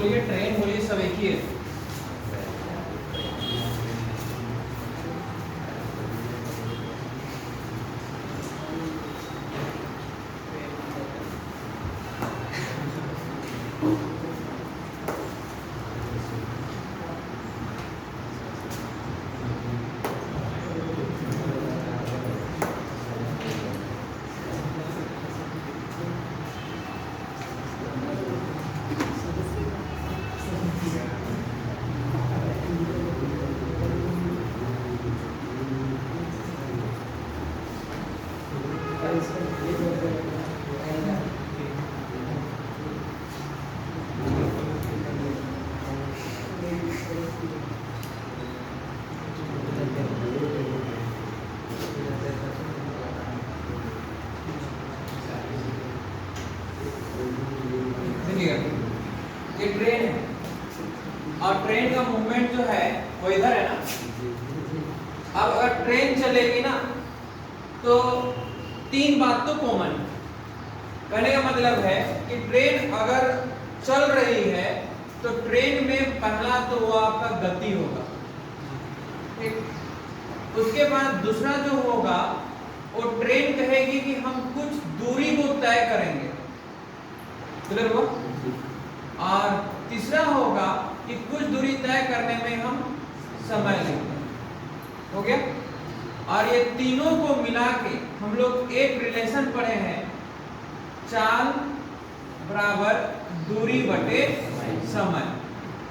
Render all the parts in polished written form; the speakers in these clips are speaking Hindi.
बोलिए, ट्रेन बोलिए, सब एक ही है। ये ट्रेन है और ट्रेन का मूवमेंट जो है वो इधर है ना। अब अगर ट्रेन चलेगी ना तो तीन बात तो कॉमन है। कहने का मतलब है कि ट्रेन अगर चल रही है तो ट्रेन में पहला तो वो आपका गति होगा, ठीक। उसके बाद दूसरा जो होगा वो ट्रेन कहेगी कि हम कुछ दूरी को तय करेंगे, क्लियर हुआ। और तीसरा होगा कि कुछ दूरी तय करने में हम समय लेंगे, हो गया। और ये तीनों को मिला के हम लोग एक रिलेशन पढ़े हैं, चाल बराबर दूरी बटे समय,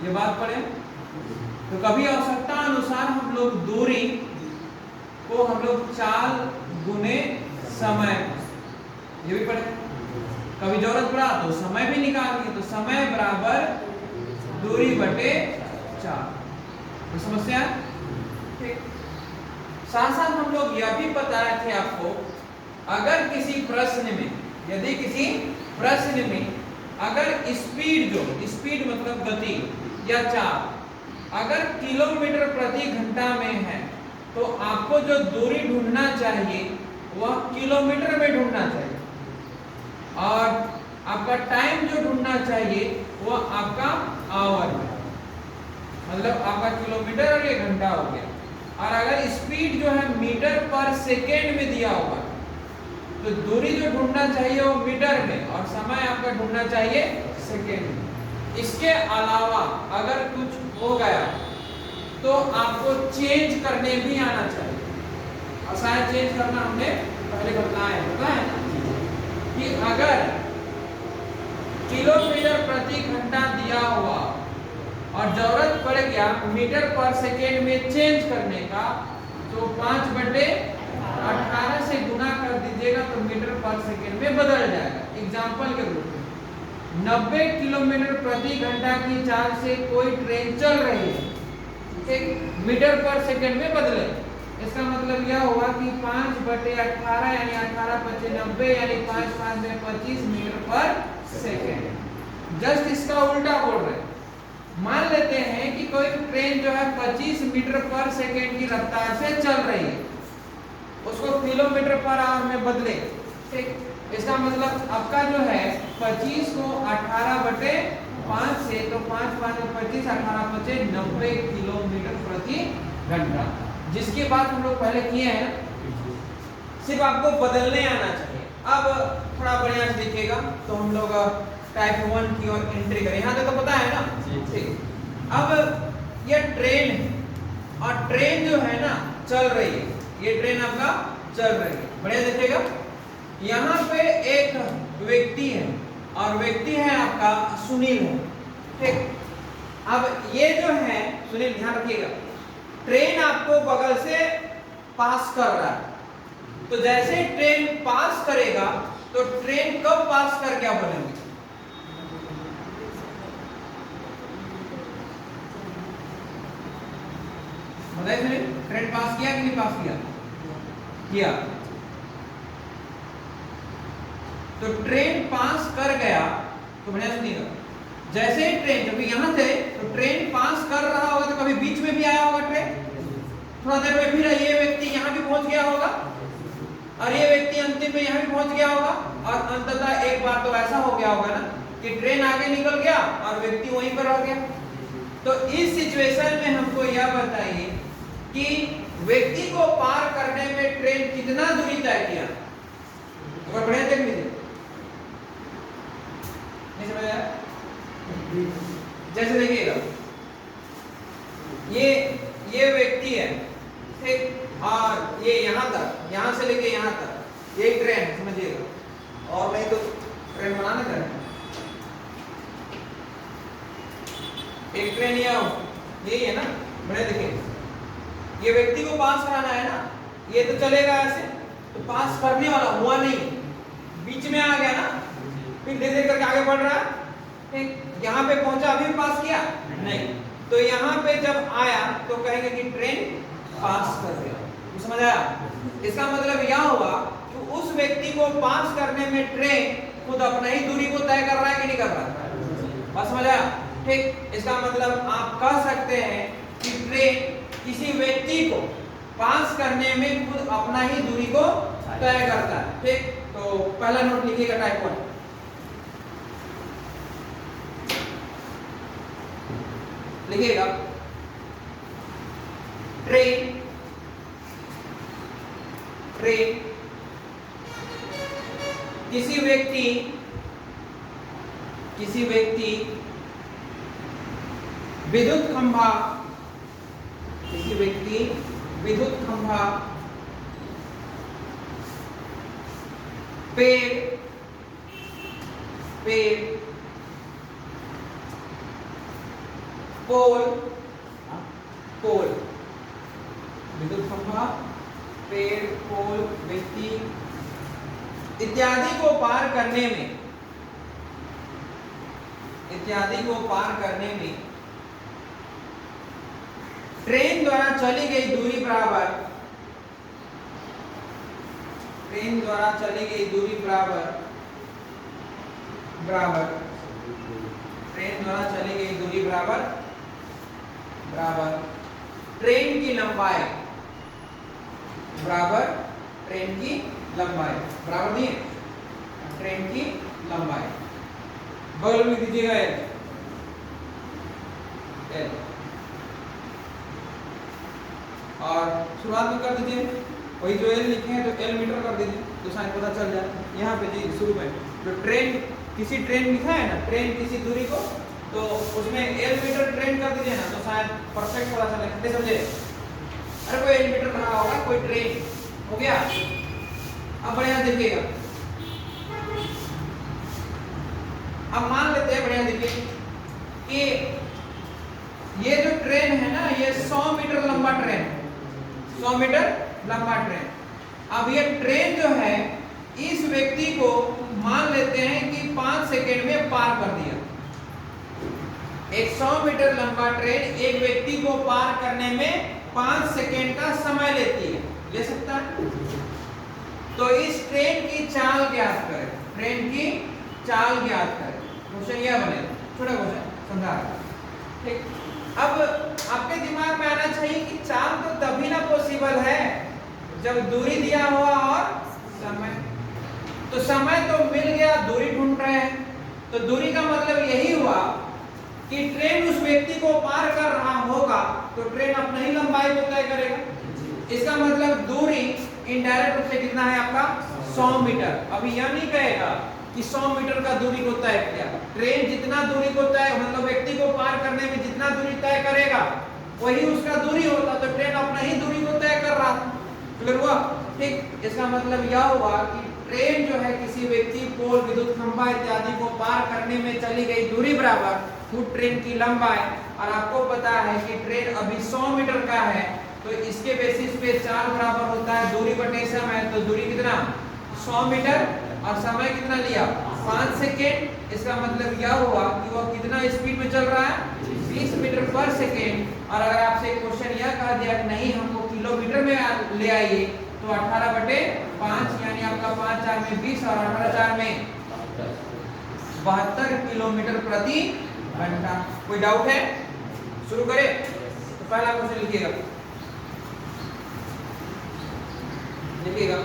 ये बात पढ़े। तो कभी आवश्यकता अनुसार हम लोग दूरी को हम लोग चाल गुने समय, ये भी पढ़े। कभी जरूरत पड़ा तो समय भी निकालिए, तो समय बराबर दूरी बटे चाल। तो समस्या ठीक। साथ साथ हम लोग यह भी बताए थे आपको, अगर किसी प्रश्न में, यदि किसी प्रश्न में अगर स्पीड, जो स्पीड मतलब गति या चाल, अगर किलोमीटर प्रति घंटा में है तो आपको जो दूरी ढूंढना चाहिए वह किलोमीटर में ढूंढना चाहिए, और आपका टाइम जो ढूंढना चाहिए वह आपका आवर है, मतलब आपका किलोमीटर और ये घंटा हो गया। और अगर स्पीड जो है मीटर पर सेकेंड में दिया होगा तो दूरी जो ढूंढना चाहिए वो मीटर में और समय आपका ढूंढना चाहिए सेकेंड में। इसके अलावा अगर कुछ हो गया तो आपको चेंज करने भी आना चाहिए, और शायद चेंज करना हमने पहले बताया है ना कि अगर किलोमीटर प्रति घंटा दिया हुआ और जरूरत पड़ गया मीटर पर सेकेंड में चेंज करने का, तो 5/18 से गुना कर दीजिएगा तो मीटर पर सेकेंड में बदल जाएगा। एग्जाम्पल के रूप में 90 किलोमीटर प्रति घंटा की चाल से कोई ट्रेन चल रही है, ठीक, मीटर पर सेकेंड में बदले, इसका मतलब यह हुआ कि 5/18 यानी 18×5 = 90 यानी 5×5 = 25 मीटर पर सेकेंड। जस्ट इसका उल्टा बोल रहे हैं। मान लेते हैं कि कोई ट्रेन जो है 25 मीटर पर सेकेंड की रफ्तार से चल रही है, उसको किलोमीटर पर आवर में बदले, ठीक। इसका मतलब आपका जो है 25 को 18/5 से, तो 5×5 = 25, 18×5 = 90 किलोमीटर प्रति घंटा, जिसकी बात हम लोग पहले किए हैं। सिर्फ आपको बदलने आना चाहिए। अब थोड़ा बढ़िया से देखिएगा तो हम लोग टाइप 1 की ओर एंट्री करें। यहाँ तक तो पता है ना, ठीक। अब ये ट्रेन है और ट्रेन जो है ना चल रही है, ये ट्रेन आपका चल रही है, बढ़िया देखिएगा। यहाँ पे एक व्यक्ति है और व्यक्ति है आपका सुनील है, ठीक। अब ये जो है सुनील, ध्यान रखिएगा, ट्रेन आपको बगल से पास कर रहा है, तो जैसे ट्रेन पास करेगा तो ट्रेन कब पास कर क्या बनेगी? बताइए, ट्रेन पास किया कि नहीं पास किया? किया। तो ट्रेन पास कर गया, तो बढ़िया सुनिएगा, जैसे ही ट्रेन, जब यहाँ थे तो ट्रेन पास कर रहा होगा तो कभी बीच में भी आया होगा ट्रेन, थोड़ा देर में फिर ये व्यक्ति यहाँ भी पहुंच गया होगा और ये व्यक्ति अंतिम में यहाँ भी पहुंच गया होगा, और अंततः एक बार तो ऐसा हो गया होगा ना कि ट्रेन आगे निकल गया और व्यक्ति वहीं पर रह गया। तो इस सिचुएशन में हमको यह बताइए कि व्यक्ति को पार करने में ट्रेन कितना दूरी तय किया। और बढ़िया देख लीजिए, नहीं समझ आया? जैसे देखिएगा, ये व्यक्ति है, ठीक, और ये यहां तक, यहां से लेके यहां तक ये ट्रेन, समझिएगा। और नहीं तो ट्रेन बनाने का एक ट्रेन यही है ना, बड़े देखिए, ये व्यक्ति को पास कराना है ना, ये तो चलेगा ऐसे, तो पास करने वाला हुआ नहीं, बीच में आ गया ना, फिर धीरे धीरे करके आगे बढ़ रहा है, ठीक, यहाँ पे पहुंचा, अभी भी पास किया नहीं, तो यहाँ पे जब आया तो कहेंगे कि ट्रेन पास कर दिया। समझ आया? इसका मतलब यह हुआ कि उस व्यक्ति को पास करने में ट्रेन खुद अपना ही दूरी को तय कर रहा है कि नहीं कर रहा है? बात समझ आया? ठीक, इसका मतलब आप कह सकते हैं कि ट्रेन किसी व्यक्ति को पास करने में खुद अपना ही दूरी को तय करता है। ठीक, तो पहला नोट लिखिएगा, टाइप 1। लिखिएगा, ट्रेन किसी व्यक्ति विद्युत खंभा, किसी व्यक्ति विद्युत खंभा, पेड़ पोल, विद्युत खंभा, पेड़, पोल, व्यक्ति इत्यादि को पार करने में ट्रेन द्वारा चली गई दूरी बराबर, ट्रेन द्वारा चली गई दूरी बराबर ट्रेन की लंबाई, बराबर नहीं है, ट्रेन की लंबाई। बगल में दीजिएगा एल, और शुरुआत में कर दीजिए वही जो एल लिखे हैं तो एल मीटर कर दीजिए, तो शायद पता चल जाए। यहाँ पे जी शुरू में जो ट्रेन, किसी ट्रेन लिखा है ना, ट्रेन किसी दूरी को, तो उसमें एल मीटर ट्रेन कर दीजिए ना, तो शायद परफेक्ट पता चले। कितने समझे? अरे कोई एल मीटर रहा होगा, कोई ट्रेन हो गया। अब बढ़िया देखिएगा, अब मान लेते हैं, बढ़िया देखिए कि ये जो ट्रेन है ना, ये 100 मीटर लंबा ट्रेन, 100 मीटर लंबा ट्रेन। अब ये ट्रेन जो है इस व्यक्ति को मान लेते हैं कि 5 सेकेंड में पार कर दिया। एक 100 मीटर लंबा ट्रेन एक व्यक्ति को पार करने में 5 सेकेंड का समय लेती है, ले सकता है। तो इस ट्रेन की चाल ज्ञात करें, ट्रेन की चाल ज्ञात करें। क्वेश्चन यह बनेगा, छोटा क्वेश्चन समझा। ठीक, अब आपके दिमाग में आना चाहिए कि चाल तो तभी ना पॉसिबल है जब दूरी दिया हुआ और समय। तो समय तो मिल गया, दूरी ढूंढ रहे हैं, तो दूरी का मतलब यही हुआ कि ट्रेन उस व्यक्ति को पार कर रहा होगा, तो ट्रेन अपनी ही लंबाई को तय करेगा। इसका मतलब दूरी इनडायरेक्ट रूप से कितना है आपका? 100 मीटर। अभी यह नहीं कहेगा कि 100 मीटर का दूरी को तय किया। ट्रेन जितना दूरी को तय, मतलब व्यक्ति को पार करने में जितना दूरी तय करेगा वही उसका दूरी होता, तो ट्रेन अपना ही दूरी को तय कर रहा। क्लियर हुआ? ठीक, इसका मतलब यह हुआ कि ट्रेन जो है किसी व्यक्ति, पोल, विद्युत खंभा इत्यादि को पार करने में चली गई दूरी बराबर फुट ट्रेन की लंबाई। और आपको पता है कि ट्रेन अभी 100 मीटर का है, तो इसके बेसिस पे चाल बराबर होता है दूरी बटे समय। तो दूरी कितना? 100 मीटर, और समय कितना लिया? 5 सेकेंड। इसका मतलब यह हुआ कि वह कितना स्पीड में चल रहा है? 20 मीटर पर सेकेंड। और अगर आपसे क्वेश्चन यह कहा दिया कि नहीं हमको किलोमीटर में ले आइए, तो 18/5 यानी आपका 5 4 में 20 और 18 4 में 72 किलोमीटर प्रति घंटा। कोई डाउट है? शुरू करें? तो पहला क्वेश्चन लिखिएगा, लिखिएगा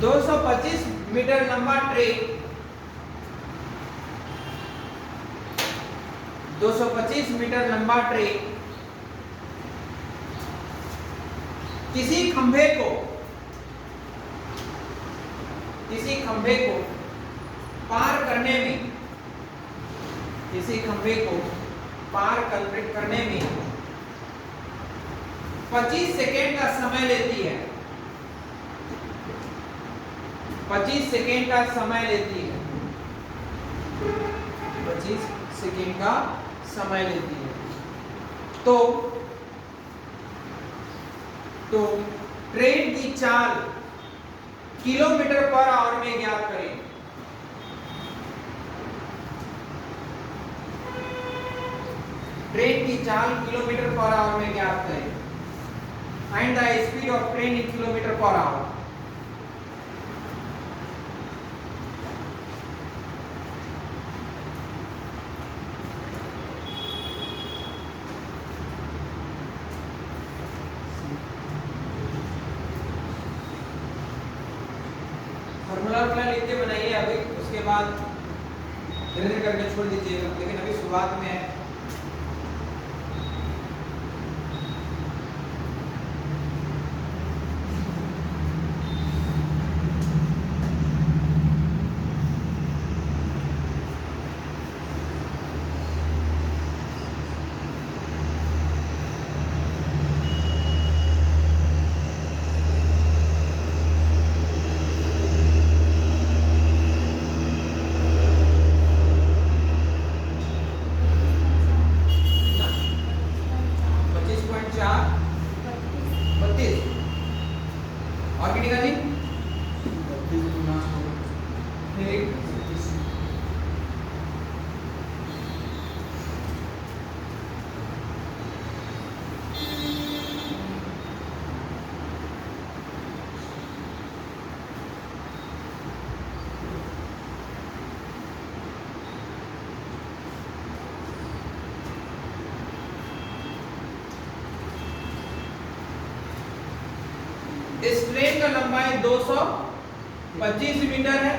225 मीटर लंबा ट्रेन 225 मीटर लंबा ट्रेन किसी खंभे को पार करने में 25 सेकेंड का समय लेती है। 25 सेकेंड का समय लेती है। 25 सेकेंड का समय लेती है। तो ट्रेन की चाल किलोमीटर पर आवर में ज्ञात करें। ट्रेन की चाल किलोमीटर पर आवर में ज्ञात करें। Find the speed of train in kilometre per hour. Formula लिख के बनाइए अभी, उसके बाद धीरे धीरे करके छोड़ दीजिएगा, लेकिन अभी शुरुआत में है। इस ट्रेन का लंबाई 225 मीटर है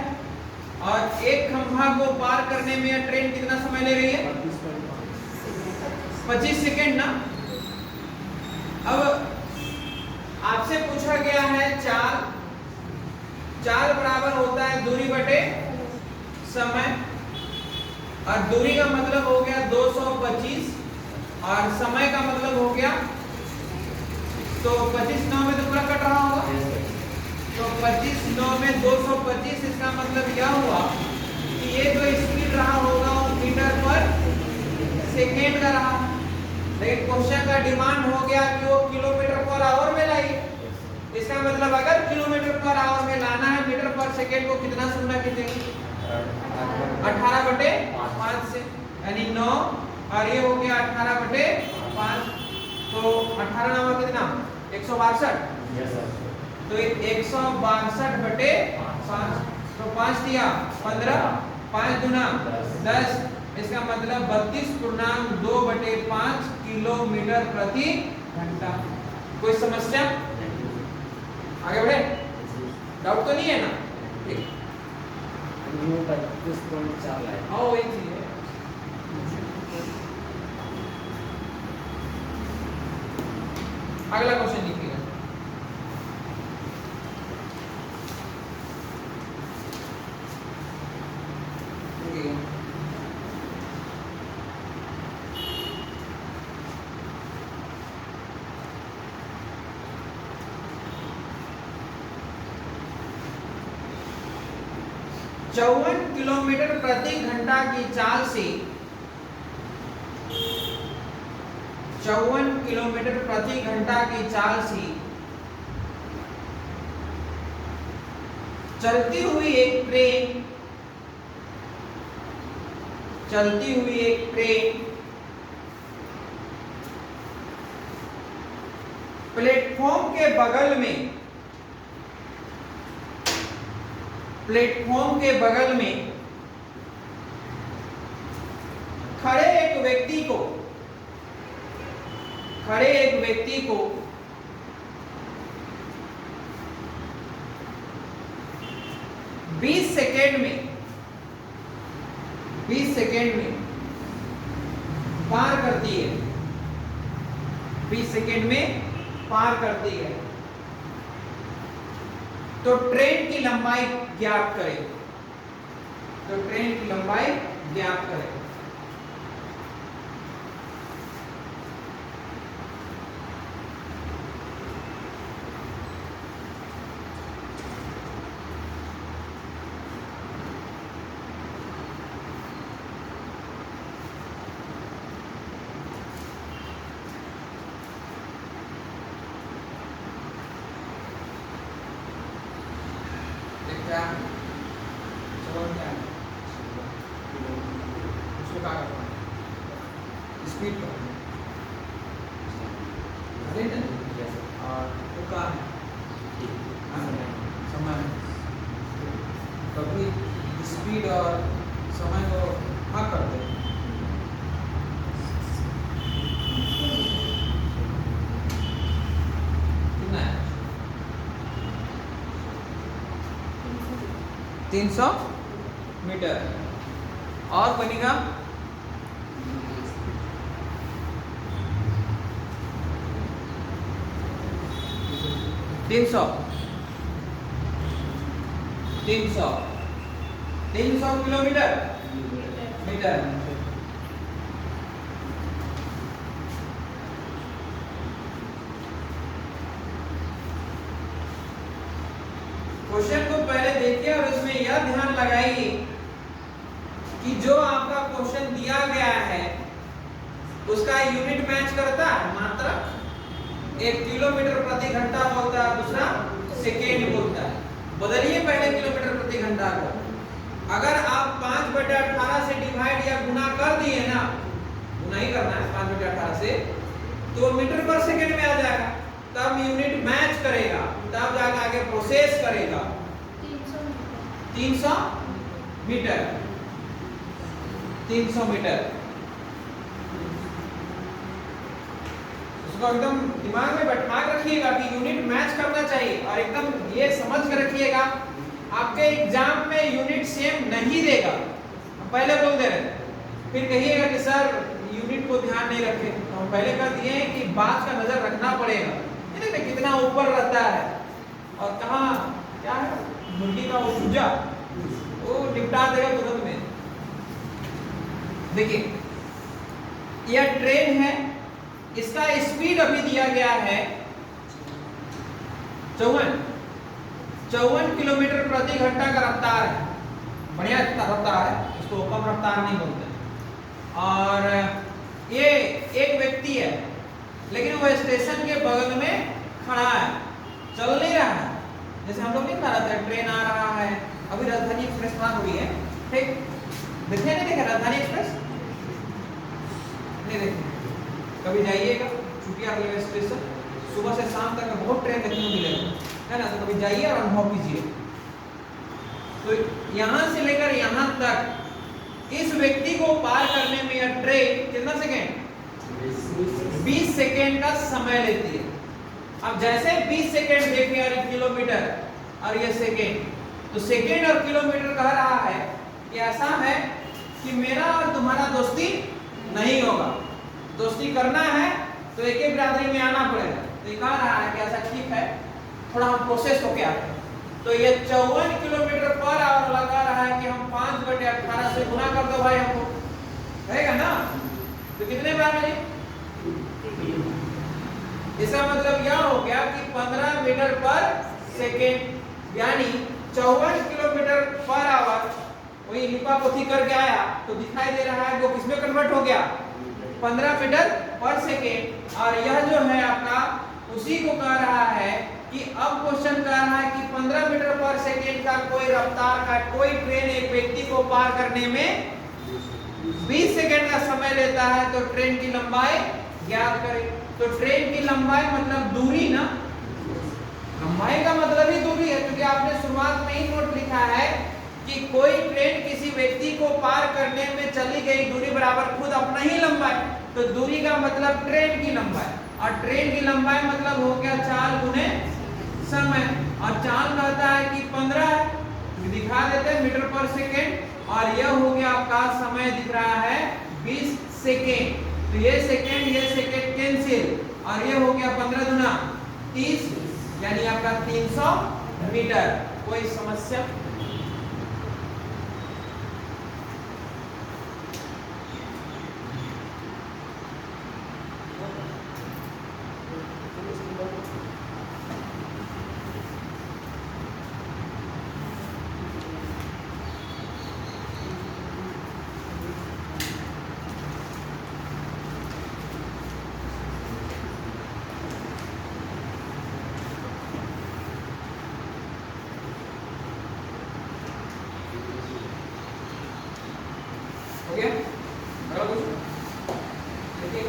और एक खंभा को पार करने में यह ट्रेन कितना समय ले रही है? 25 सेकेंड ना। अब आपसे पूछा गया है चाल बराबर होता है दूरी बटे समय, और दूरी का मतलब हो गया 225 और समय का मतलब हो गया, तो 25 9 में तो पूरा कट रहा होगा, तो 25 9 में 225। इसका मतलब क्या हुआ कि ये जो स्पीड रहा होगा वो मीटर पर सेकेंड का रहा, लेकिन क्वेश्चन का डिमांड हो गया कि वो किलोमीटर पर आवर में लाइए। इसका मतलब अगर किलोमीटर पर आवर में लाना है, मीटर पर सेकेंड को कितना से गुणा कीजिएगा? 18/5 से, यानी 9 और ये हो गया 18/5, तो 18 9 कितना? 162। तो 162/5, तो 5 दिया 15, 5 दूना 10, इसका मतलब 32.2/5 किलोमीटर प्रति घंटा। कोई समस्या? आगे बढ़े? डाउट तो नहीं है ना? ठीक, हाँ वही चीज है। अगला क्वेश्चन लिखिएगा। चौवन किलोमीटर प्रति घंटा की चाल से 54 किलोमीटर प्रति घंटा की चाल से चलती हुई एक ट्रेन प्लेटफॉर्म के बगल में खड़े एक व्यक्ति को 20 सेकेंड में पार करती है, 20 सेकेंड में पार करती है, तो ट्रेन की लंबाई ज्ञात करें। तो ट्रेन की लंबाई ज्ञात करें। क्या उसको क्या करना है, स्पीड करना है और वो क्या है, समय। कभी स्पीड और समय को भाग करते हैं। कितना है? 300 मीटर। और बनेगा 300 किलोमीटर मीटर। क्वेश्चन को पहले देखिए और इसमें यह ध्यान लगाइए कि जो आपका क्वेश्चन दिया गया है उसका यूनिट मैच करता है। मात्रा 1 किलोमीटर प्रति घंटा बोलता है, दूसरा सेकेंड बोलता है। बदलिए पहले किलोमीटर प्रति घंटा को। अगर आप 5/18 से डिवाइड या गुना कर दिए ना, गुना ही करना है 5/18 से, तो मीटर पर सेकेंड में आ जाएगा। तब यूनिट मैच करेगा, तब जाकर आगे प्रोसेस करेगा। 300 मीटर 300 मीटर। उसको एकदम दिमाग में बैठा के रखिएगा कि यूनिट मैच करना चाहिए, और एकदम ये समझ कर रखिएगा आपके एग्जाम में यूनिट सेम नहीं देगा। पहले बोल दे रहे, फिर कहिएगा कि सर यूनिट को ध्यान नहीं रखे। तो हम पहले कर दिए कि बात का नजर रखना पड़ेगा, कितना ऊपर रहता है और कहाँ क्या है, मुर्गी का वो चूजा वो निपटा देगा तुरंत में। देखिए यह ट्रेन है, इसका स्पीड अभी दिया गया है 54 किलोमीटर प्रति घंटा का रफ्तार है। बढ़िया रफ्तार है, इसको कम रफ्तार नहीं बोलते। और ये एक व्यक्ति है, लेकिन वो स्टेशन के बगल में खड़ा है, चल नहीं रहा है। जैसे हम लोग नहीं खा रहे थे, ट्रेन आ रहा है, अभी राजधानी एक्सप्रेस पास हुई है, ठीक, देखे नहीं देखे राजधानी एक्सप्रेस? नहीं देखे? कभी जाइएगा चुटिया रेलवे स्टेशन, सुबह से शाम तक बहुत ट्रेन देखने को मिलेगा, है ना? तो कभी जाइए और अनुभव कीजिए। तो यहाँ से लेकर यहाँ तक इस व्यक्ति को पार करने में यह ट्रेन कितना सेकेंड? 20 सेकेंड का समय लेती है। अब जैसे 20 सेकेंड देखिए और किलोमीटर और ये सेकेंड, तो सेकेंड और किलोमीटर कह रहा है कि ऐसा है कि मेरा और तुम्हारा दोस्ती नहीं होगा। दोस्ती करना है तो एक ही बिरादरी में आना पड़ेगा। तो ये कह रहा है कि ऐसा ठीक है, थोड़ा हम प्रोसेस होके आते हैं। तो ये 54 किलोमीटर पर आवर लगा रहा है कि हम 5/18 से गुना कर दो भाई, हमको रहेगा ना? तो कितने बार में? इसका मतलब यह हो गया कि 15 मीटर पर सेकेंड, यानी 54 किलोमीटर पर आवर। वही लिपा पोथी करके आया तो दिखाई दे रहा है वो किसमें कन्वर्ट हो गया? 15 मीटर पर सेकेंड। और यह जो है आपका उसी को कह रहा है कि अब क्वेश्चन कह रहा है कि 15 मीटर पर सेकेंड का कोई रफ्तार का कोई ट्रेन एक व्यक्ति को पार करने में 20 सेकेंड का समय लेता है, तो ट्रेन की लंबाई ज्ञात करें। तो ट्रेन की लंबाई मतलब दूरी ना, लंबाई का मतलब ही दूरी है, क्योंकि आपने शुरुआत में ही नोट लिखा है कि कोई ट्रेन किसी व्यक्ति को पार करने में चली गई दूरी बराबर खुद अपना ही लंबाई। तो दूरी का मतलब ट्रेन की लंबाई, और ट्रेन की लंबाई मतलब हो गया चाल गुने समय। और चाल कहता है कि 15 है, दिखा देते हैं मीटर पर सेकेंड, और यह हो गया आपका समय दिख रहा है 20 सेकेंड। तो ये सेकेंड कैंसिल, और ये हो गया 15 गुना 30, यानी आपका 300 मीटर। कोई समस्या? हो गया? अगला क्वेश्चन देखिए,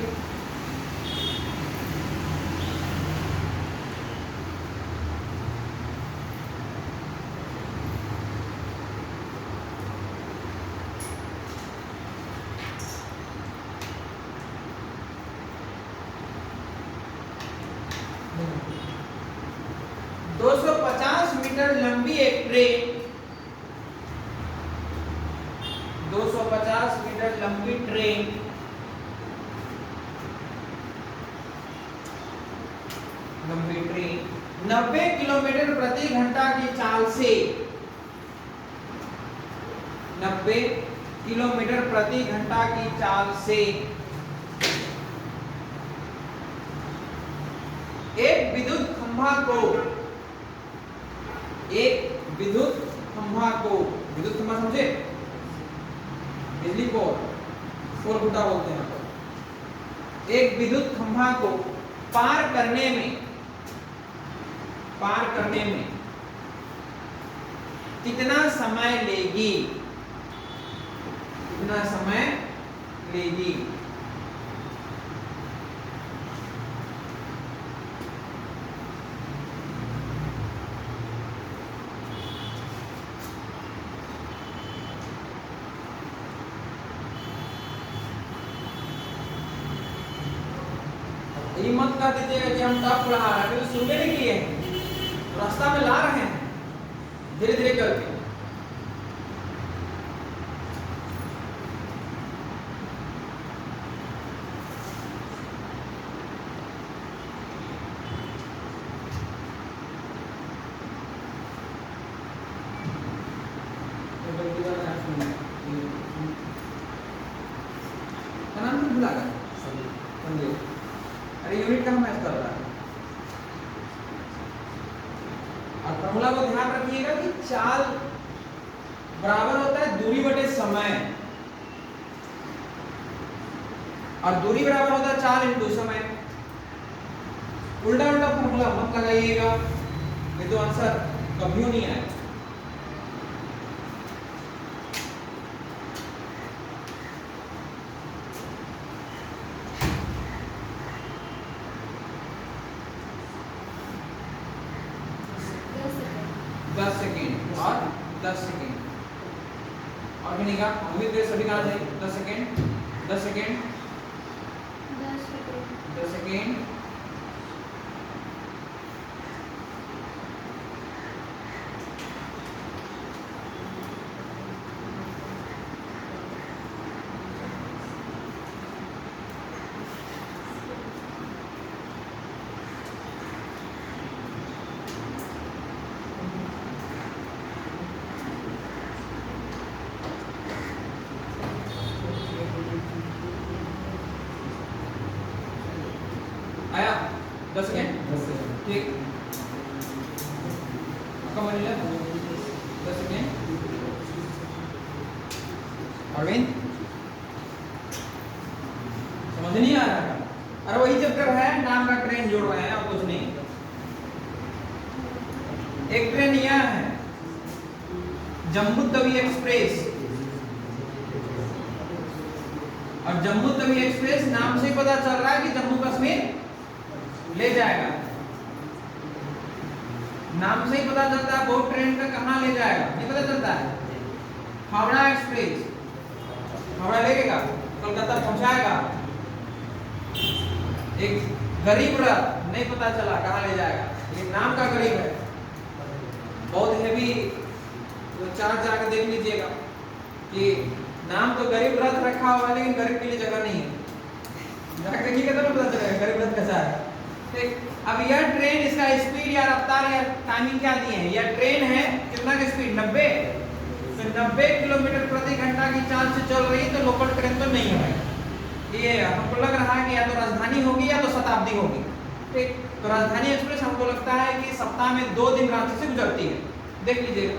दो 250 मीटर लंबी एक ट्रेन, 250 मीटर लंबी ट्रेन लंबी ट्रेन 90 किलोमीटर प्रति घंटा की चाल से, 90 किलोमीटर प्रति घंटा की चाल से एक विद्युत खंभा को, एक विद्युत खंभा को, विद्युत खंभा समझे, बिजली पोल खुटा बोलते हैं तो, एक विद्युत खंभा को पार करने में कितना समय लेगी, कितना समय लेगी? ये मत कह दीजिएगा कि हम टफ पढ़ा रहे हैं, शुरू में नहीं किए हैं, रास्ता में ला रहे हैं धीरे धीरे करके। भुला गया, अरे यूनिट कहाँ मैच कर रहा है। और फॉर्मूला को ध्यान रखिएगा कि चाल बराबर होता है दूरी बटे समय, और दूरी बराबर होता है चाल इंटू समय। उल्टा उल्टा फॉर्मूला मत लगाइएगा, नहीं तो आंसर कभी नहीं आएगा। और 10 सेकेंड और भी का उम्मीद है सभी का जाए 10 सेकेंड 10 सेकेंड 10 सेकेंड आया 10 सेकेंड ठीक कम 10 सेकेंड अरविंद समझ नहीं आ रहा है? अरे वही चैप्टर है, नाम का ट्रेन जोड़ रहे हैं और कुछ नहीं। एक ट्रेन यह है जम्मू तवी एक्सप्रेस, और जम्मू तवी एक्सप्रेस नाम से पता चल रहा है कि जम्मू कश्मीर ले जाएगा, नाम से ही पता चलता है बहुत ट्रेन का कहां ले जाएगा नहीं पता चलता है। हावड़ा एक्सप्रेस हावड़ा लेगा कोलकाता पहुंचाएगा, एक गरीब रथ नहीं पता चला कहां ले जाएगा, लेकिन नाम का गरीब है, बहुत हेवी तो चार्ट जाकर देख लीजिएगा कि नाम तो गरीब रथ रखा हुआ है लेकिन गरीब के लिए जगह नहीं है। जाकर देखिएगा तो पता चलेगा गरीब रथ कैसा है। ठीक, अब यह ट्रेन, इसका स्पीड या रफ्तार या टाइमिंग क्या दिए हैं। यह ट्रेन है कितना की स्पीड 90, तो 90 किलोमीटर प्रति घंटा की चाल से चल रही है, तो लोकल ट्रेन तो नहीं है। ये हमको लग रहा है कि या तो राजधानी होगी या तो शताब्दी होगी। ठीक, तो राजधानी एक्सप्रेस हमको लगता है कि सप्ताह में 2 दिन रांची से गुजरती है। देख लीजिए,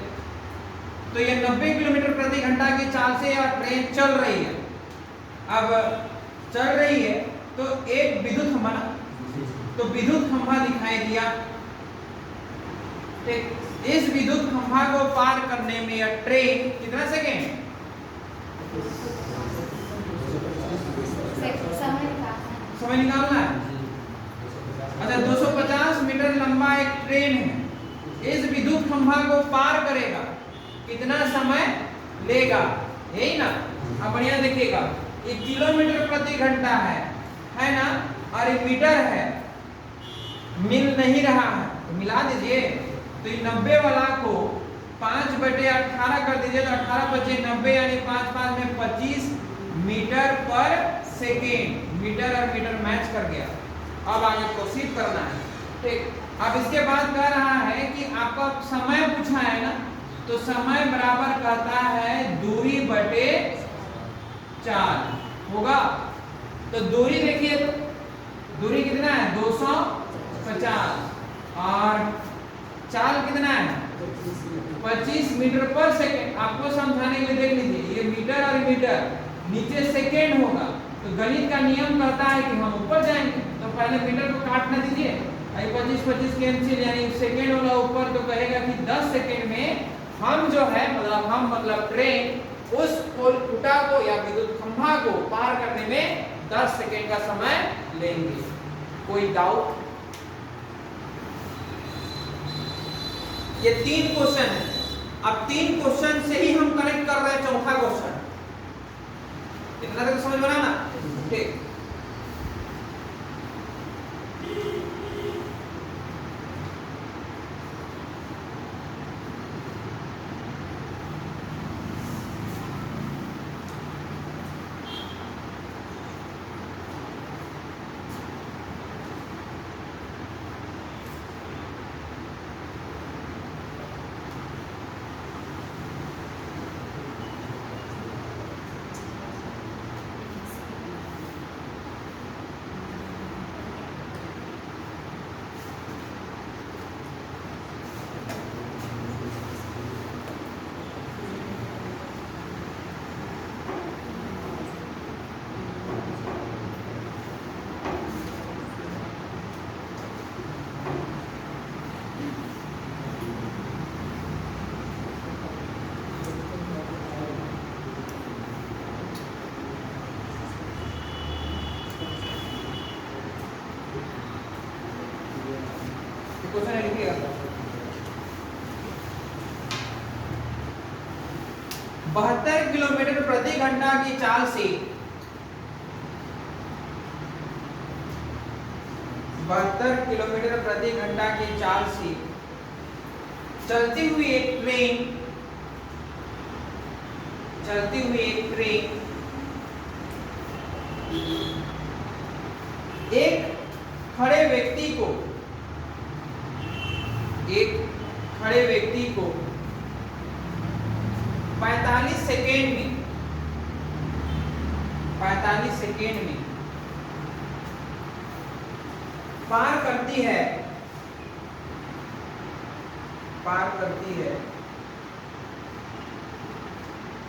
तो ये 90 किलोमीटर प्रति घंटा की चाल से यह ट्रेन चल रही है। अब चल रही है तो एक विद्युत खंभा ना, तो विद्युत खंभा दिखाई दिया। ठीक, इस विद्युत खंभा को पार करने में यह ट्रेन कितना सेकेंड, समय निकालना है। अच्छा, 250 मीटर लंबा एक ट्रेन है, इस विद्युत खंभा को पार करेगा, कितना समय लेगा, यही ना। अब बढ़िया देखिएगा, ये किलोमीटर प्रति घंटा है ना, और ये मीटर है, मिल नहीं रहा है तो मिला दीजिए। तो ये 90 वाला को 5/18 कर दीजिए, तो 18 × 5 = 90, यानी 5 × 5 में 25 मीटर पर सेकेंड। मीटर और मीटर मैच कर गया। अब आगे प्रोसीड करना है। ठीक, अब इसके बाद कह रहा है कि आपका समय पूछा है ना, तो समय बराबर कहता है दूरी बटे चाल होगा। तो दूरी देखिए, तो दूरी कितना है 250, और चाल कितना है 25 मीटर पर सेकेंड। आपको समझाने के लिए देख लीजिए, ये मीटर और मीटर, नीचे सेकेंड होगा, तो गणित का नियम कहता है कि हम ऊपर जाएंगे, तो पहले मीटर को काट ना दीजिए, 25 कैंसिल, यानी सेकेंड वाला ऊपर, तो कहेगा कि 10 सेकेंड में हम जो है मतलब ट्रेन उस खुटा को या विद्युत खंभा को पार करने में 10 सेकेंड का समय लेंगे। कोई डाउट? ये 3 क्वेश्चन है। अब 3 क्वेश्चन से ही हम कनेक्ट कर रहे हैं चौथा क्वेश्चन। इतना तक समझ में आया ना? ठीक, क्वेश्चन है, लिखिएगा। 72 किलोमीटर प्रति घंटा की चाल से 72 किलोमीटर प्रति घंटा की चाल से चलती हुई एक ट्रेन एक खड़े व्यक्ति को 45 सेकेंड में पार करती है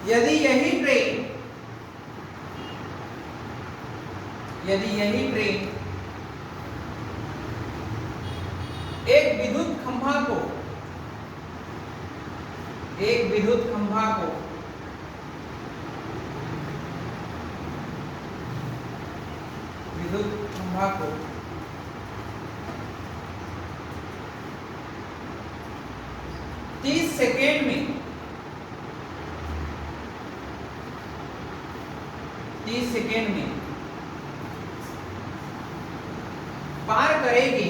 यदि यही ट्रेन एक विद्युत खंभा को विद्युत खंभा को 30 सेकेंड में पार करेगी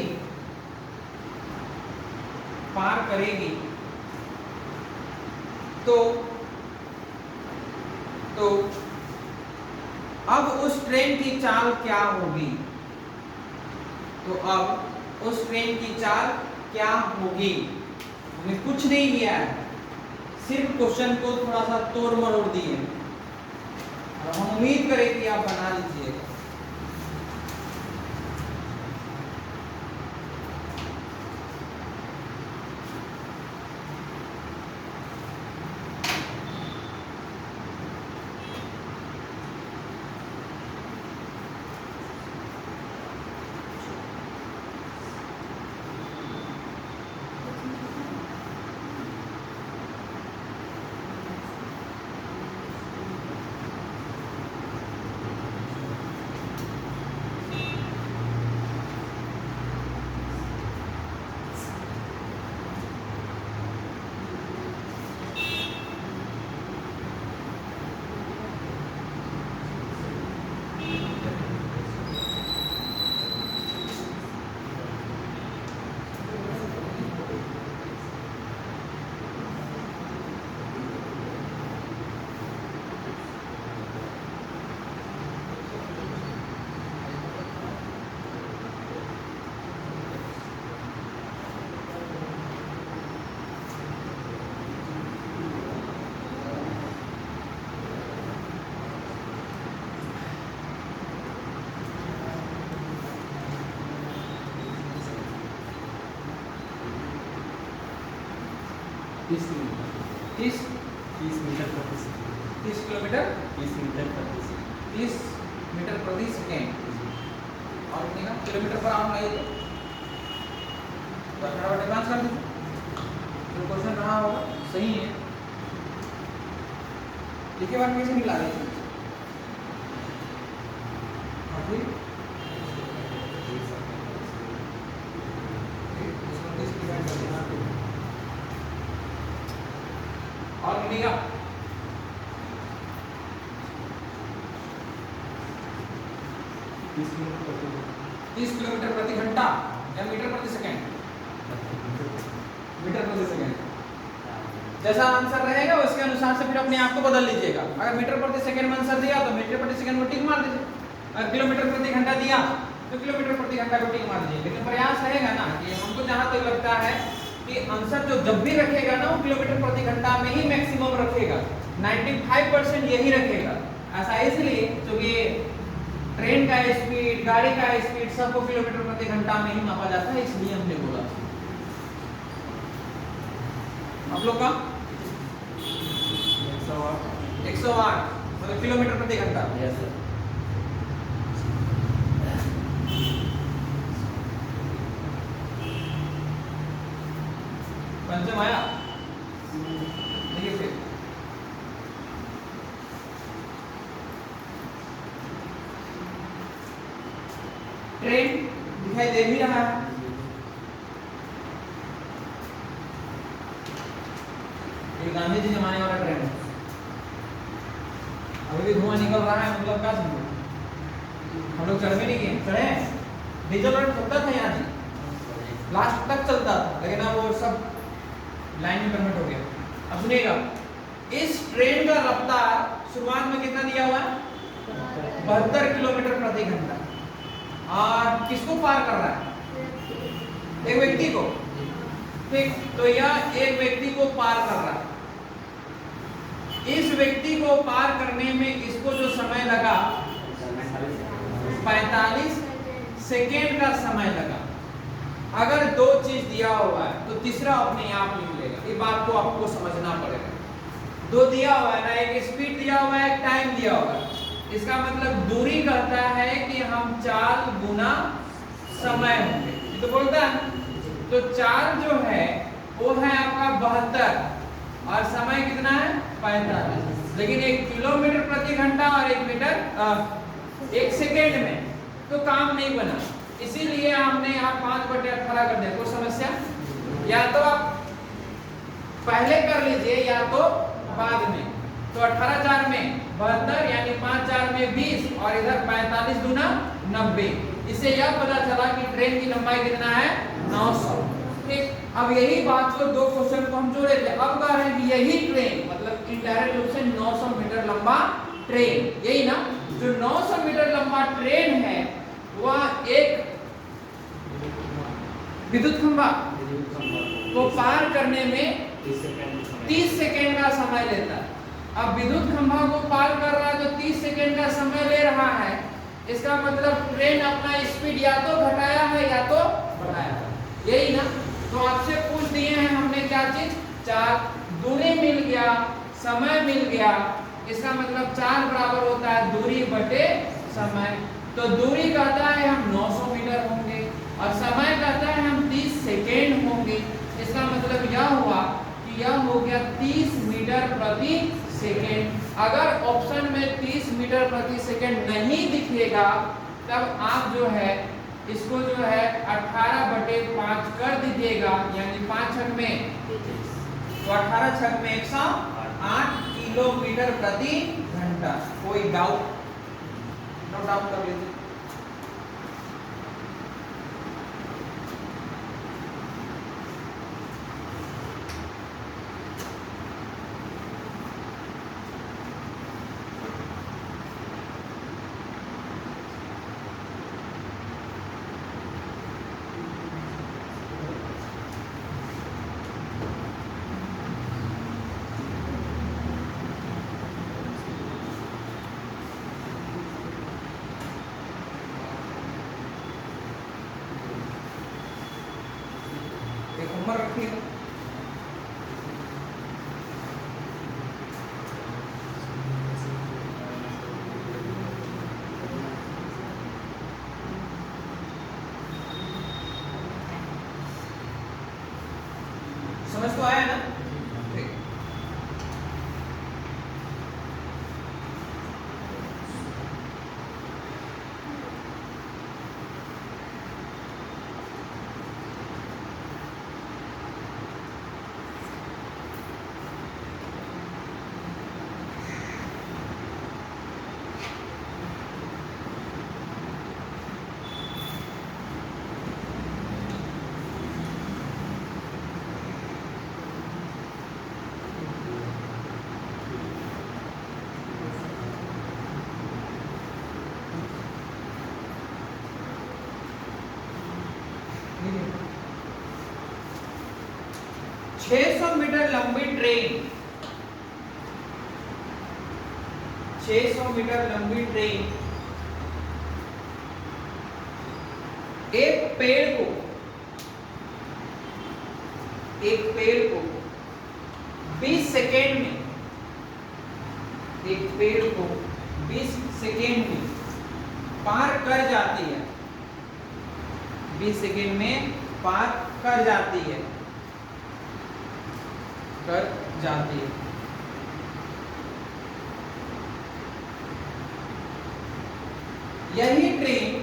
तो अब उस ट्रेन की चाल क्या होगी? तो अब उस ट्रेन की चाल क्या होगी? हमने कुछ नहीं किया है, सिर्फ क्वेश्चन को थोड़ा सा तोड़ मरोड़ दिए और हम उम्मीद करें कि आप बना लीजिएगा। तीस मीटर 30 प्रति सेकंड 30 किलोमीटर 30 मीटर प्रति सेकंड 30 मीटर प्रति सेकेंड। और कितने का किलोमीटर पर आउंड आइए तो 18/5 कर दीजिए। जो क्वेश्चन रहा होगा सही है, लिखे बाद कैसे निकाला है? और फिर इसको 30 डिवाइड कर देना और मिलेगा 30 किलोमीटर प्रति घंटा या मीटर प्रति सेकंड? मीटर प्रति सेकंड। जैसा आंसर रहेगा उसके अनुसार से फिर अपने आप को बदल लीजिएगा। अगर मीटर प्रति सेकंड में आंसर दिया तो मीटर प्रति सेकंड को टिक मार दीजिए, अगर किलोमीटर प्रति घंटा दिया तो किलोमीटर प्रति घंटा को टिक मार दीजिए। लेकिन प्रयास रहेगा ना कि हमको जहां तक लगता है कि आंसर जो जब भी रखेगा ना वो किलोमीटर प्रति घंटा में ही मैक्सिमम रखेगा, 95% यही रखेगा। ऐसा इसलिए क्योंकि ट्रेन का स्पीड, गाड़ी का स्पीड सबको किलोमीटर प्रति घंटा में ही मापा जाता है, इसलिए हमने बोला। आप लोग का 108 मतलब किलोमीटर प्रति घंटा। Yes sir. पंचम आया देखिए फिर ट्रेन दिखाई दे भी रहा है। ये गांधी जी जमाने वाला ट्रेन है, अभी भी धुआं निकल रहा है, मतलब क्या समझो? हम लोग चढ़ भी नहीं गए, चढ़े डीजल और चलता था यहाँ जी, लास्ट तक चलता था, लेकिन अब वो सब लाइन में कन्वर्ट हो गया। अब सुनिएगा, इस ट्रेन का रफ्तार शुरुआत में कितना दिया हुआ है? 72 किलोमीटर प्रति घंटा। और किसको पार कर रहा है? एक व्यक्ति को। ठीक, तो यह एक व्यक्ति को पार कर रहा है। इस व्यक्ति को पार करने में इसको जो समय लगा 45 सेकेंड का समय लगा। अगर दो चीज दिया हुआ है तो तीसरा अपने आप नहीं मिलेगा, ये बात को आपको समझना पड़ेगा। दो दिया हुआ है ना, एक स्पीड दिया हुआ है, एक टाइम दिया हुआ है। इसका मतलब दूरी कहता है कि हम 4 गुना समय होंगे, ये तो बोलता है। तो 4 जो है वो है आपका 72 और समय कितना है? 45। लेकिन 1 किलोमीटर प्रति घंटा और 1 मीटर 1 सेकेंड में तो काम नहीं बना, इसीलिए हमने यहाँ 5/18 कर दिया। कोई समस्या? या तो आप पहले कर लीजिए या तो बाद में। तो 18/4 में 72 यानी 5/4 में 20 और इधर 45 दूना 90। इससे यह पता चला कि ट्रेन की लंबाई कितना है? 900। ठीक, अब यही बात को दो क्वेश्चन को हम जोड़े थे। अब कह रहे हैं कि यही ट्रेन मतलब इनडायरेक्ट रूप से 900 मीटर लंबा ट्रेन, यही ना, जो 900 मीटर लंबा ट्रेन है वह एक विद्युत खंभा को पार करने में 30 सेकेंड का समय लेता है। अब विद्युत खंभा को पार कर रहा है तो 30 सेकेंड का समय ले रहा है, इसका मतलब ट्रेन अपना स्पीड या तो घटाया है या तो बढ़ाया है, यही ना। तो आपसे पूछ दिए हैं हमने क्या चीज, चाल, दूरी मिल गया, समय मिल गया, इसका मतलब चाल बराबर होता है दूरी बटे समय। तो दूरी कहता है हम 900 मीटर होंगे और समय कहता है हम 30 सेकेंड होंगे, इसका मतलब यह हुआ कि यह हो गया 30 मीटर प्रति सेकेंड। अगर ऑप्शन में 30 मीटर प्रति सेकेंड नहीं दिखेगा तब आप जो है इसको जो है 18/5 कर दीजिएगा, यानी 5 छक में, तो 18 छक में 108 किलोमीटर प्रति घंटा। कोई डाउट? नो डाउट कर लीजिए। रखिएगा। समझ तो आया ना? ठीक। छह 600 मीटर लंबी ट्रेन, 600 मीटर लंबी ट्रेन एक पेड़ को 20 सेकेंड में, एक पेड़ को 20 सेकेंड में पार कर जाती है, 20 सेकेंड में पार कर जाती है, यही ट्रेन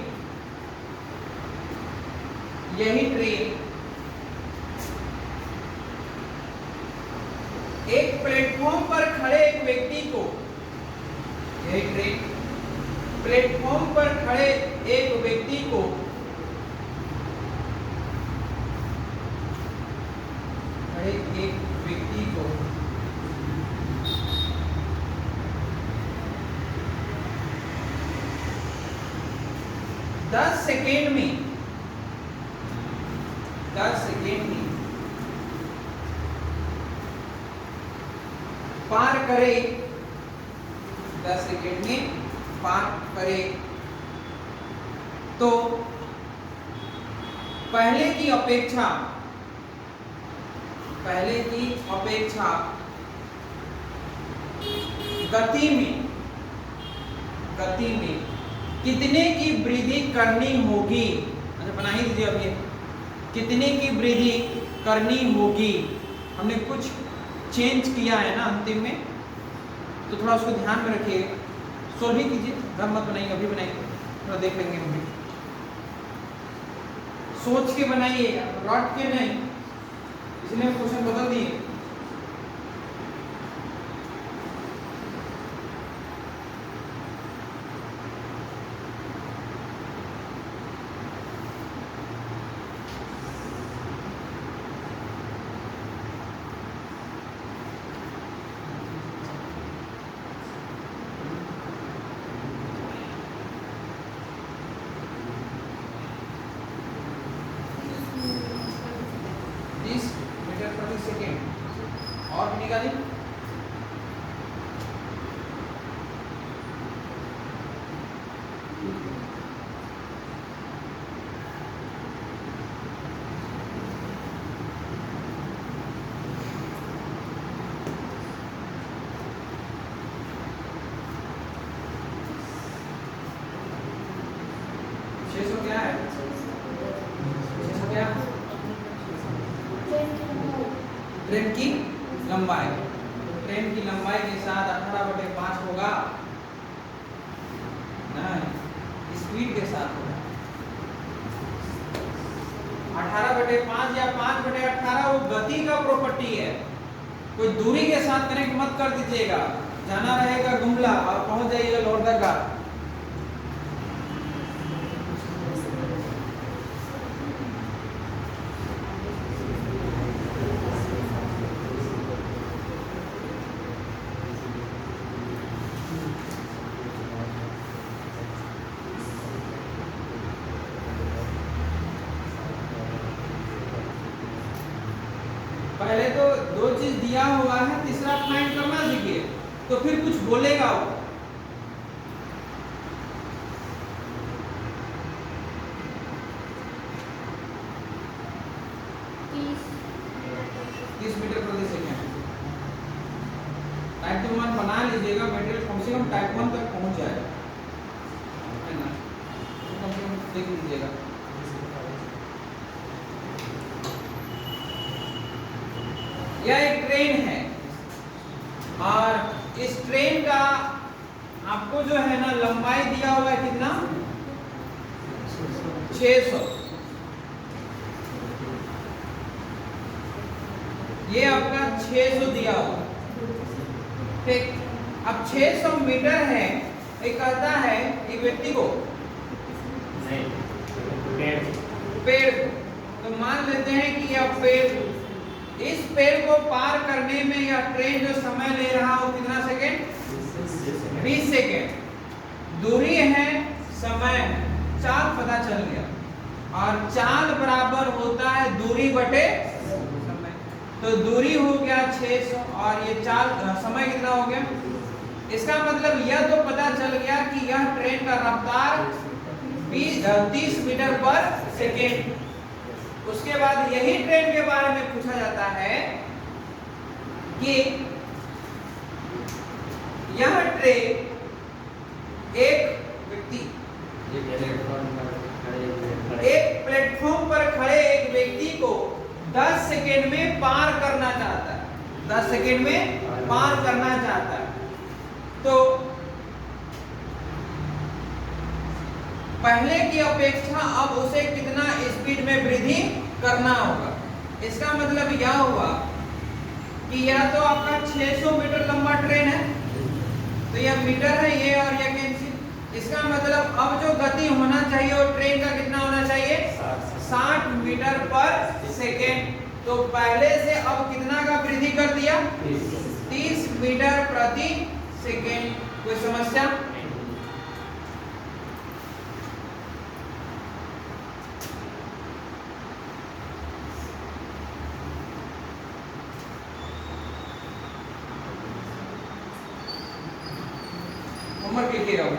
एक प्लेटफॉर्म पर खड़े एक व्यक्ति को, यही ट्रेन प्लेटफॉर्म पर खड़े एक व्यक्ति को 10 सेकेंड में पार करे, 10 सेकेंड में पार करे, तो पहले की अपेक्षा गति में कितने की वृद्धि करनी होगी? अच्छा बना ही दीजिए। अब ये कितने की वृद्धि करनी होगी, हमने कुछ चेंज किया है ना अंतिम में, तो थोड़ा उसको ध्यान में रखिएगा, सोल्व ही कीजिए, घर मत बनाइए, अभी बनाइए, थोड़ा देख लेंगे हम भी, सोच के बनाइएगा, रट के नहीं, इसलिए क्वेश्चन बदल दिए। ट्रेन की लंबाई, तो ट्रेन की लंबाई के साथ 18/5 होगा नहीं, स्पीड के साथ होगा 18/5 या 5/18 वो गति का प्रॉपर्टी है। कोई दूरी के साथ कनेक्ट मत कर दीजिएगा, जाना रहेगा गुमला और पहुंच जाइएगा लोहरदगा। पहले तो दो चीज दिया हुआ है, तीसरा फाइंड करना सीखिए, तो फिर कुछ बोलेगा वो। तीस मीटर प्रति सेकेंड। टाइप 2 मान बना लीजिएगा, मटेरियल कम से कम टाइप 1 तक पहुंच जाएगा, है ना? तो कम से कम देख लीजिएगा। यह एक ट्रेन है और इस ट्रेन का आपको जो है ना लंबाई दिया हुआ है कितना, 600। ये आपका 600 दिया हुआ, ठीक। अब 600 मीटर है, एक कहता है एक व्यक्ति को पेड़ को, तो मान लेते हैं कि यह पेड़, इस पेड़ को पार करने में यह ट्रेन जो समय ले रहा है वो कितना सेकेंड, 20 सेकेंड। दूरी है, समय, चाल पता चल गया, और चाल बराबर होता है दूरी बटे समय। तो दूरी हो गया 600 और ये चाल समय कितना हो गया। इसका मतलब यह तो पता चल गया कि यह ट्रेन का रफ्तार 30 मीटर पर सेकेंड। उसके बाद यही ट्रेन के बारे में पूछा जाता है कि यह ट्रेन एक व्यक्ति, एक प्लेटफॉर्म पर खड़े एक व्यक्ति को 10 सेकेंड में पार करना चाहता है, 10 सेकेंड में पार करना चाहता है। तो पहले की अपेक्षा अब उसे कितना स्पीड में वृद्धि करना होगा। इसका मतलब यह हुआ कि यह तो आपका 600 मीटर लंबा ट्रेन है, तो यह मीटर है ये और यह कैंसिल। इसका मतलब अब जो गति होना चाहिए वो ट्रेन का कितना होना चाहिए, 60 मीटर पर सेकेंड। तो पहले से अब कितना का वृद्धि कर दिया, 30 मीटर प्रति सेकेंड। कोई समस्या? होमवर्क लिखिए राहुल।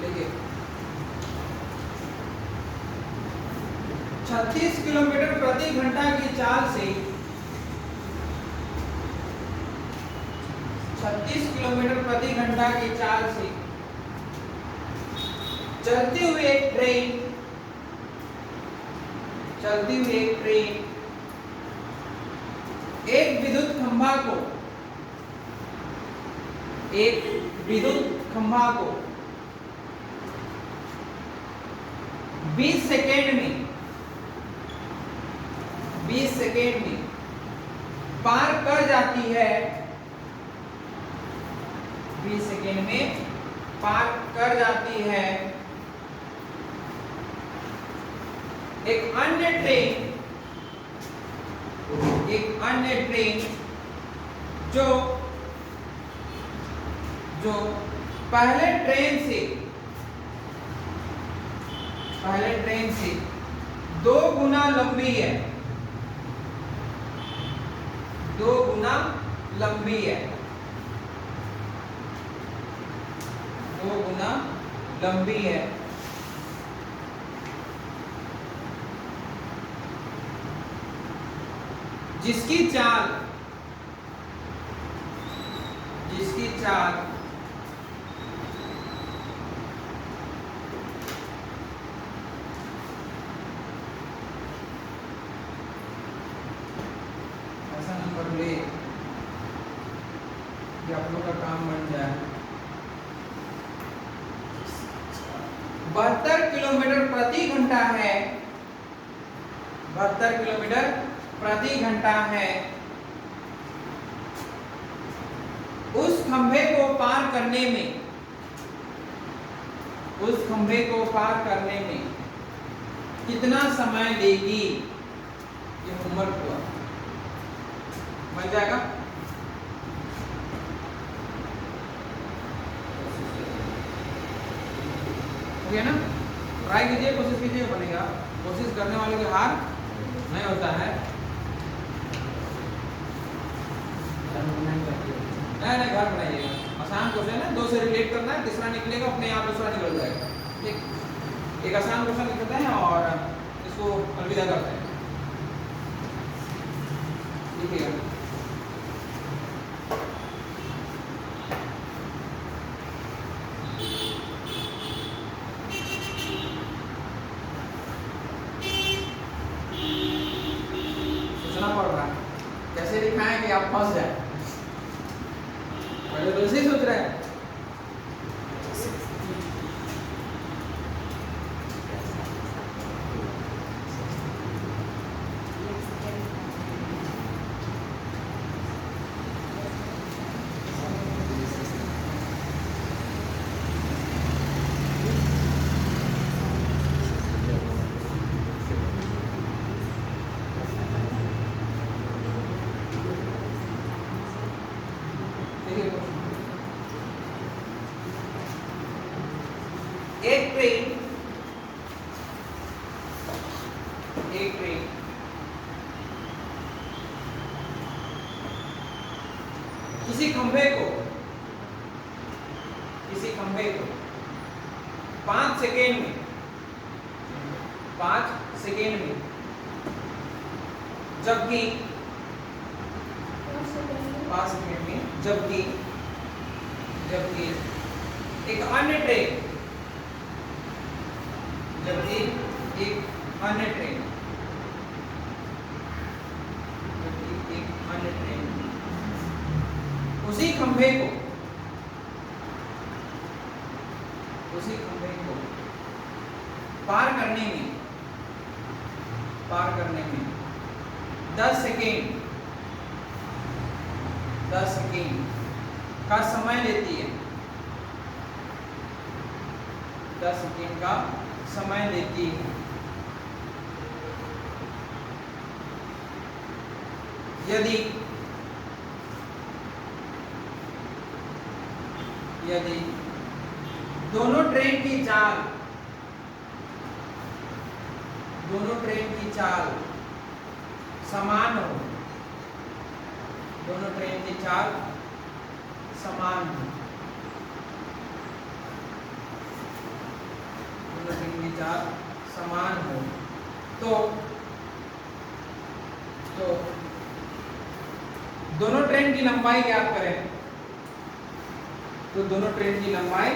देखिए 36 किलोमीटर प्रति घंटा की चाल से 36 किलोमीटर प्रति घंटा की चाल से चलती हुई एक ट्रेन एक विद्युत खंभा को 20 सेकेंड में पार कर जाती है, 20 सेकेंड में पार कर जाती है एक अन्य ट्रेन जो पहले ट्रेन से 2 गुना लंबी है, 2 गुना लंबी है, 2 गुना लंबी है। जिसकी चाल ऐसा नंबर ले कि आप लोग का काम बन जाए। 72 किलोमीटर प्रति घंटा है, 72 किलोमीटर प्रति घंटा है। उस खंभे को पार करने में कितना समय लेगी? ये होमवर्क हुआ, बन जाएगा। हो गया ना? ट्राई कीजिए, कोशिश कीजिए, बनेगा। कोशिश करने वालों की हार नहीं होता है। नहीं, घर बनाइएगा। आसान क्वेश्चन है, 2 से रिलेट करना है, तीसरा निकलेगा अपने आप, दूसरा निकल जाएगा। ठीक, एक आसान क्वेश्चन लिखते हैं और इसको अलविदा करते हैं। लिखिएगा। सोचना पड़ रहा है कैसे लिखाएं कि आप फंस जाए। पहले तो ऐसे ही सोच रहे हैं। एक ट्रेन किसी खंभे को 5 सेकेंड में जबकि 5 सेकेंड में जबकि एक अन्य ट्रेन उसी खंभे को पार करने में 10 सेकेंड का समय लेती है। 10 सेकेंड का समय लेती है। यदि दोनों ट्रेन की चाल समान हो, तो दोनों ट्रेन की लंबाई ज्ञात करें। तो दोनों ट्रेन की लंबाई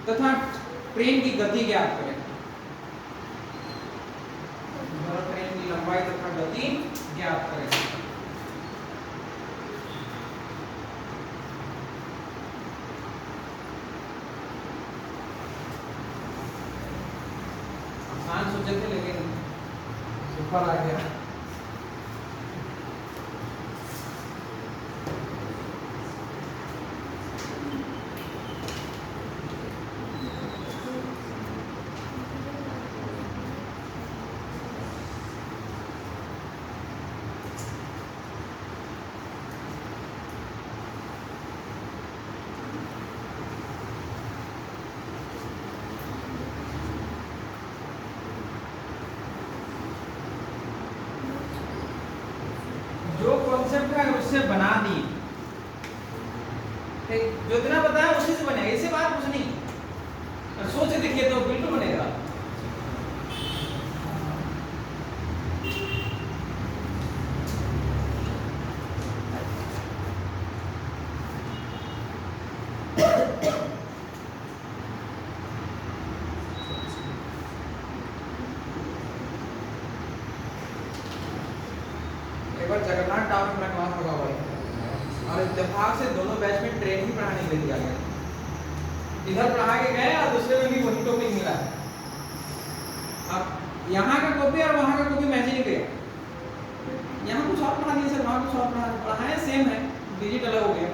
तथा ट्रेन की गति ज्ञात करें। दोनों ट्रेन की लंबाई तथा गति ज्ञात करें। आसान सोचे थे लेकिन सुपर आ गया। पर जगन्नाथ टावर में मेरा क्लास लगा हुआ है और इत्तेफाक से दोनों बैच में ट्रेन ही पढ़ाने के लिए दिया गया। इधर पढ़ा के गए और दूसरे में भी वही टॉपिक मिला है। अब यहाँ का कॉपी और वहाँ का कॉपी मैच नहीं किया। यहाँ कुछ और पढ़ा दिया सर, वहाँ कुछ और पढ़ाया सेम है, डिजिटल हो गया,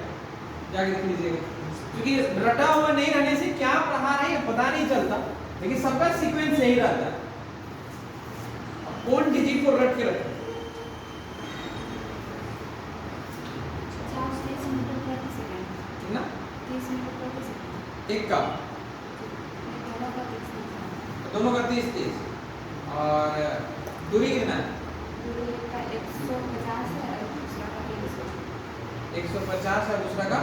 जाके देख लीजिएगा। क्योंकि रटा हुआ नहीं रहने से क्या पढ़ा रहे हैं पता नहीं चलता, लेकिन सबका सीक्वेंस यही रहता है। कौन डिजिट को रट के रखे ना, एक का दोनों का 30-30 और दूरी कितना है? 150 है दूसरा का,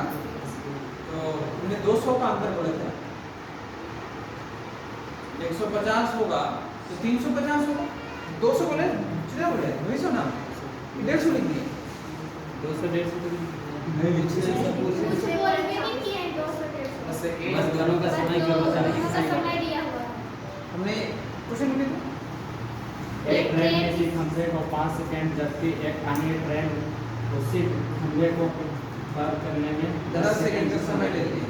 तो उन्हें 200 का अंतर बोले थे। 150 होगा तो 350 होगा, 200 बोले कितना बोले वही सुना 150 लिख दिए 200-150 नहीं, बस दोनों का समय क्या होता है? हमने क्वेश्चन लिखे एक ट्रेन में सिर्फ हमसे को 5 सेकंड, जबकि एक अन्य ट्रेन उसी हमले को पार करने में 10 सेकंड का समय लेती है।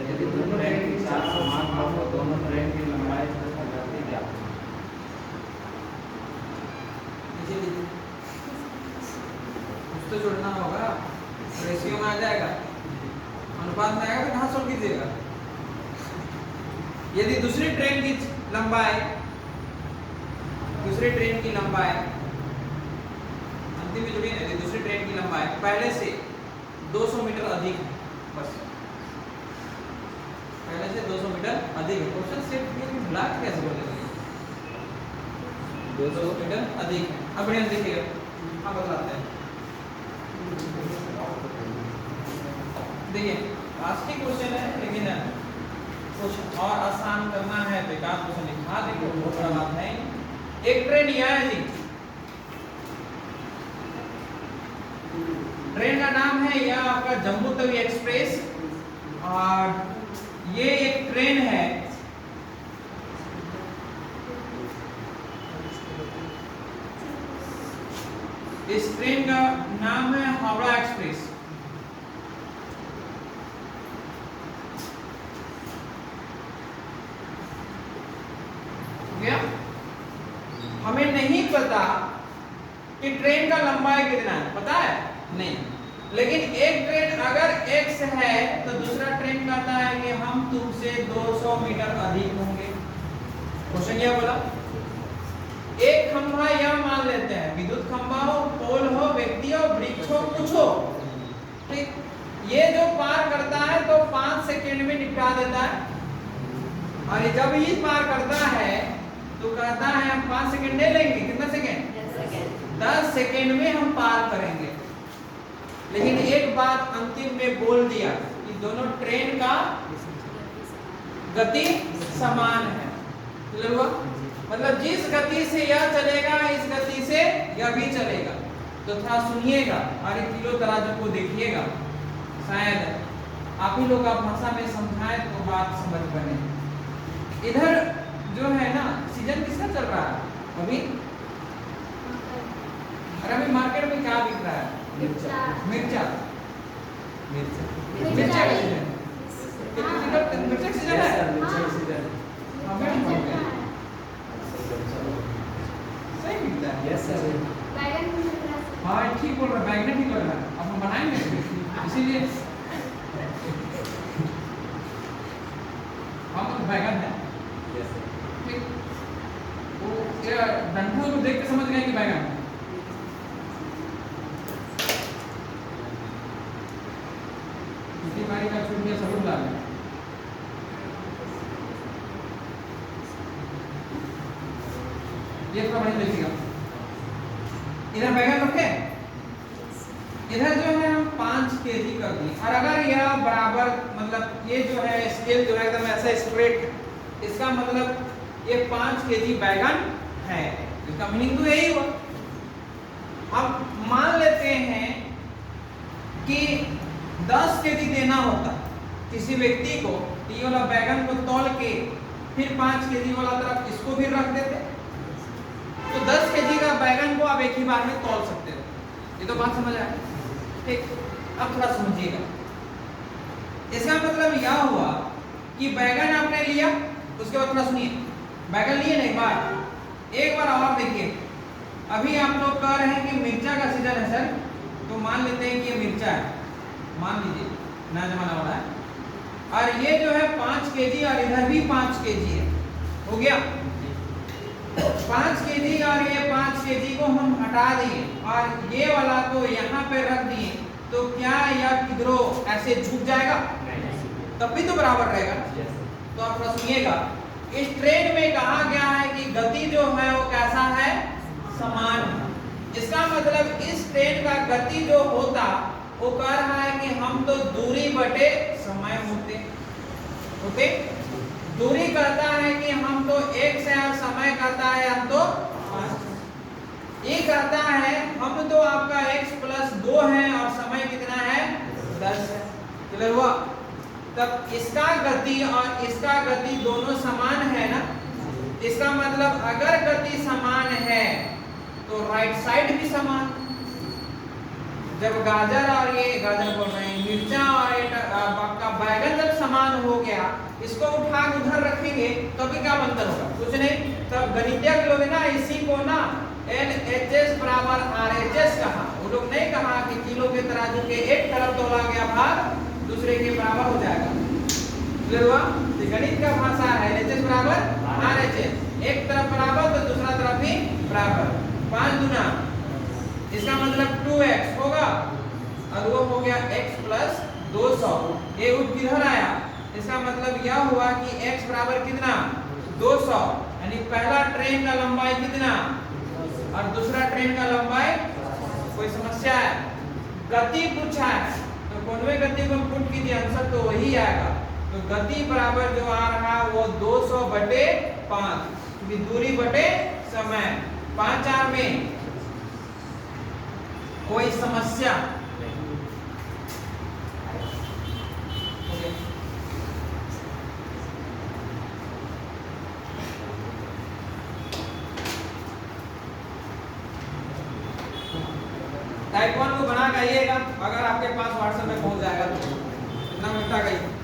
यदि दोनों ट्रेन की 400 मान हो तो दोनों ट्रेन की लंबाई तथा गति क्या होगी? इसीलिए कुछ तो जोड़ना होगा, रेशियो में आ जाएगा, अनुपात में आएगा तो कहाँ सोल्व कीजिएगा। यदि दूसरी ट्रेन की लंबाई अंतिम में जो भी है, यदि दूसरी ट्रेन की लंबाई पहले से 200 मीटर अधिक है, बस पहले से 200 मीटर अधिक है, क्वेश्चन सेट किया भुला कैसे बोलेंगे 200 मीटर अधिक है। अब बढ़िया देखिएगा, हाँ बताते हैं। देखिए लास्ट ही क्वेश्चन है, लेकिन कुछ और आसान करना है तो एक आध क्वेश्चन लिखा देंगे, बहुत बड़ा बात है। एक ट्रेन यह है जी, ट्रेन का नाम है यह आपका जम्मू तवी एक्सप्रेस, और ये एक ट्रेन है इस ट्रेन का नाम है हावड़ा एक्सप्रेस। हमें नहीं पता कि ट्रेन का लंबाई कितना है, पता है नहीं, लेकिन एक ट्रेन अगर x है तो दूसरा ट्रेन कहता है कि हम तुमसे 200 मीटर अधिक होंगे। क्वेश्चन क्या बोला, एक खंभा यह मान लेते हैं, विद्युत खंभा हो, पोल हो, व्यक्ति हो, वृक्ष हो, कुछ हो, ठीक, ये जो पार करता है तो 5 सेकेंड में निपटा देता है, और जब ये पार करता है तो कहता है हम 5 सेकेंड ले लेंगे, कितना सेकेंड? 10 सेकेंड में हम पार करेंगे। लेकिन एक बात अंतिम में बोल दिया कि दोनों ट्रेन का गति समान है, क्लियर हुआ? मतलब जिस गति से यह चलेगा इस गति से यह भी चलेगा। तो थोड़ा सुनिएगा और एक किलो तराजू को देखिएगा, शायद आप ही लोग का भाषा में समझाए तो बात समझ बने। इधर जो है ना, सीजन किसका चल रहा है अभी? अरे अभी मार्केट में क्या बिक रहा है? मिर्चा मिर्चा का सीजन, मिर्चा का सीजन है, सही मिलता है। यस सर, हाँ ठीक बोल रहा है, बैगन ठीक बोल रहा है, अब हम बनाएंगे इसीलिए हम तो बैगन है, ठीक, वो क्या डंठल को देख के समझ गए कि बैगन है। खेती बाड़ी का छूट गया सब ला लें। ये थोड़ा बढ़िया देखिएगा, इधर बैगन रखे, इधर जो है हम 5 केजी कर दिए, और अगर यह बराबर, मतलब ये जो है स्केल जो है एकदम ऐसा स्ट्रेट, इसका मतलब ये 5 केजी बैगन है, इसका मीनिंग तो यही हुआ। अब मान लेते हैं कि 10 केजी देना होता किसी व्यक्ति को, ये वाला बैगन को तौल के फिर 5 केजी वाला तरफ इसको भी रख देते, तो 10 केजी का बैगन को आप एक ही बार में तौल सकते हो। ये तो बात समझ आया, ठीक। अब थोड़ा समझिएगा, इसका मतलब यह हुआ कि बैगन आपने लिया, उसके बाद थोड़ा सुनिए, बैगन लिए नहीं बार, एक बार और देखिए, अभी आप लोग कह रहे हैं कि मिर्चा का सीजन है सर, तो मान लेते हैं कि ये मिर्चा है, मान लीजिए नया जमाना वाला है, और ये जो है 5 केजी और इधर भी 5 केजी है, हो गया 5 केजी, और ये 5 केजी को हम हटा दिए और ये वाला को यहाँ पे रख दिए, तो क्या यह किधरों ऐसे झुक जाएगा? तब भी तो बराबर रहेगा। तो आप थोड़ा सुनिएगा, इस ट्रेन में कहा गया है कि गति जो है वो कैसा है? समान। इसका मतलब इस ट्रेन का गति जो होता वो कह रहा है कि हम तो दूरी बटे समय होते दूरी कहता है कि हम तो x है और समय कहता है हम तो 5। ये कहता है हम तो आपका x प्लस 2 है और समय कितना है? 10 है। क्लियर हुआ? तब इसका गति और इसका गति दोनों समान है ना, इसका मतलब अगर गति समान है तो राइट साइड भी समान। जब गाजर और ये गाजर बोल रहे हैं, मिर्चा और ये आपका बैगन जब समान हो गया, इसको उठा उधर रखेंगे तभी क्या अंतर होगा? कुछ नहीं। तब गणितीय के लोग ना इसी को ना LHS बराबर RHS कहा। वो लोग नहीं कहा कि किलो के तराजू के एक तरफ तोला गया भाग दूसरे के बराबर हो जाएगा। क्लियर हुआ? तो गणित का भाषा है LHS बराबर RHS, एक तरफ बराबर तो दूसरा तरफ भी बराबर। 5 गुना इसका मतलब 2x होगा और वो हो गया x प्लस 200। ये किधर आया? इसका मतलब यह हुआ कि x बराबर कितना? 200, यानी पहला ट्रेन का लंबाई कितना और दूसरा ट्रेन का लंबाई। कोई समस्या है? गति पूछा है तो कौनवे गति को पुट कीजिए, आंसर तो वही आएगा। तो गति बराबर जो आ रहा है वो 200 बटे 5, क्योंकि दूरी बटे समय। 5 में कोई समस्या? टाइप 1 को बना के आइएगा, अगर आपके पास व्हाट्सएप में पहुंच जाएगा तो। इतना मिनट आ गई।